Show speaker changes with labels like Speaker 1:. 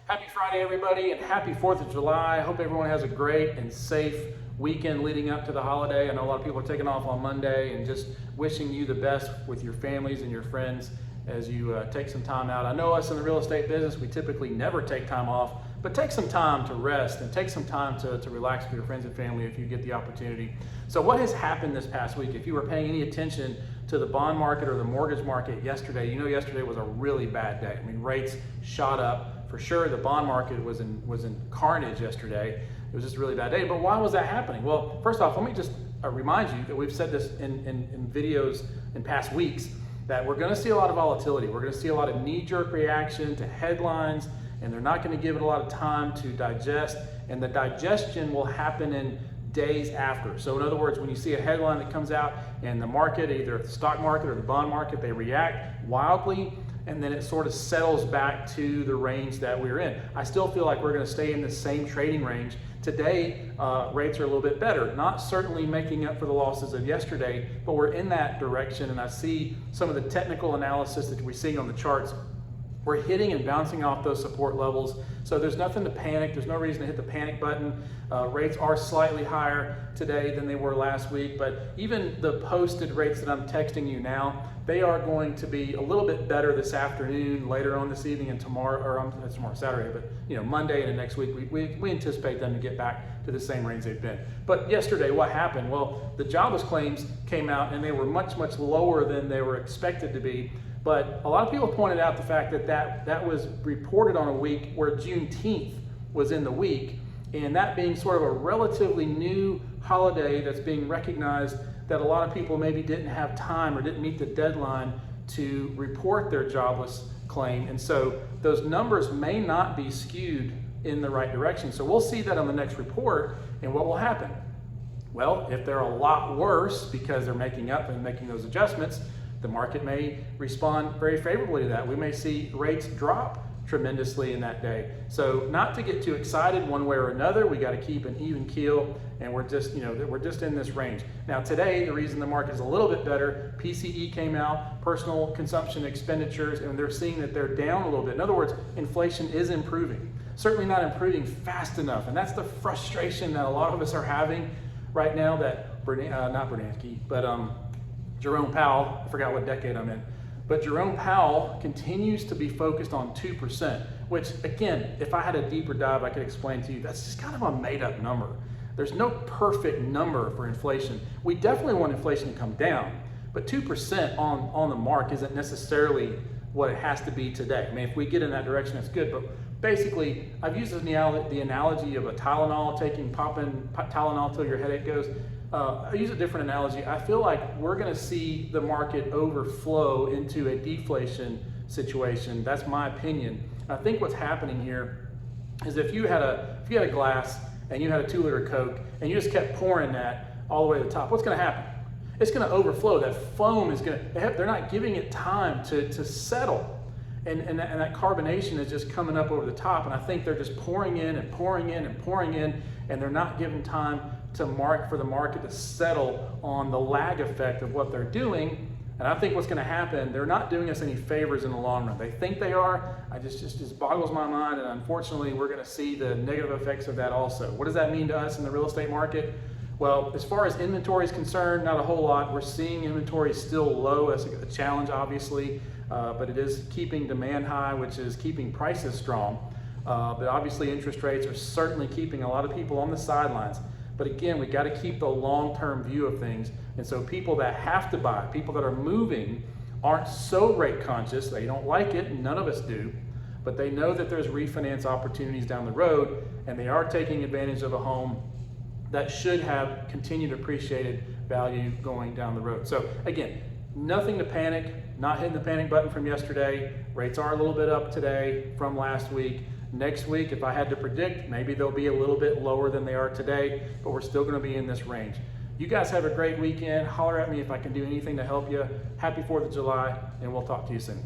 Speaker 1: Happy Friday, everybody, and happy 4th of July. I hope everyone has a great and safe weekend leading up to the holiday. I know a lot of people are taking off on Monday, and just wishing you the best with your families and your friends as you take some time out. I know us in the real estate business, we typically never take time off, but take some time to rest and take some time to relax with your friends and family if you get the opportunity. So what has happened this past week? If you were paying any attention to the bond market or the mortgage market yesterday, you know yesterday was a really bad day. I mean, rates shot up. For sure, the bond market was in carnage yesterday. It was just a really bad day. But why was that happening? Well, first off, let me just remind you that we've said this in videos in past weeks, that we're going to see a lot of volatility. We're going to see a lot of knee-jerk reaction to headlines, and they're not going to give it a lot of time to digest, and the digestion will happen in days after. So in other words, when you see a headline that comes out and the market, either the stock market or the bond market, they react wildly, and then it sort of settles back to the range that we're in. I still feel like we're going to stay in the same trading range. Today, rates are a little bit better, not certainly making up for the losses of yesterday, but we're in that direction, and I see some of the technical analysis that we're seeing on the charts. We're hitting and bouncing off those support levels, so there's nothing to panic. There's no reason to hit the panic button. Rates are slightly higher today than they were last week, but even the posted rates that I'm texting you now, they are going to be a little bit better this afternoon, later on this evening, and tomorrow, or tomorrow, Saturday, but Monday and next week, we anticipate them to get back to the same range they've been. But yesterday, what happened? Well, the jobless claims came out, and they were much, much lower than they were expected to be. But a lot of people pointed out the fact that was reported on a week where Juneteenth was in the week, and that being sort of a relatively new holiday that's being recognized, that a lot of people maybe didn't have time or didn't meet the deadline to report their jobless claim. And so those numbers may not be skewed in the right direction. So we'll see that on the next report, and what will happen? Well, if they're a lot worse because they're making up and making those adjustments, the market may respond very favorably to that. We may see rates drop tremendously in that day. So not to get too excited one way or another, we got to keep an even keel, and we're just in this range. Now today, the reason the market is a little bit better, PCE came out, personal consumption expenditures, and they're seeing that they're down a little bit. In other words, inflation is improving. Certainly not improving fast enough, and that's the frustration that a lot of us are having right now, that not Bernanke, but Jerome Powell, I forgot what decade I'm in, but Jerome Powell continues to be focused on 2%, which again, if I had a deeper dive, I could explain to you, that's just kind of a made up number. There's no perfect number for inflation. We definitely want inflation to come down, but 2% on the mark isn't necessarily what it has to be today. I mean, if we get in that direction, that's good, but basically, I've used the analogy of a Tylenol, popping Tylenol till your headache goes. I use a different analogy. I feel like we're going to see the market overflow into a deflation situation. That's my opinion. I think what's happening here is if you had a glass and you had a 2-liter Coke and you just kept pouring that all the way to the top, what's going to happen? It's going to overflow. That foam is going to, they're not giving it time to settle. And that carbonation is just coming up over the top, and I think they're just pouring in and pouring in and pouring in, and they're not giving time for the market to settle on the lag effect of what they're doing. And I think what's going to happen, they're not doing us any favors in the long run. They think they are. It just boggles my mind, and unfortunately, we're going to see the negative effects of that also. What does that mean to us in the real estate market? Well, as far as inventory is concerned, not a whole lot. We're seeing inventory still low. That's a challenge, obviously, but it is keeping demand high, which is keeping prices strong. But obviously, interest rates are certainly keeping a lot of people on the sidelines. But again, we got to keep the long-term view of things. And so people that have to buy, people that are moving, aren't so rate conscious. They don't like it, and none of us do. But they know that there's refinance opportunities down the road, and they are taking advantage of a home that should have continued appreciated value going down the road. So again, nothing to panic, not hitting the panic button from yesterday. Rates are a little bit up today from last week. Next week, if I had to predict, maybe they'll be a little bit lower than they are today, but we're still going to be in this range. You guys have a great weekend. Holler at me if I can do anything to help you. Happy 4th of July, and we'll talk to you soon.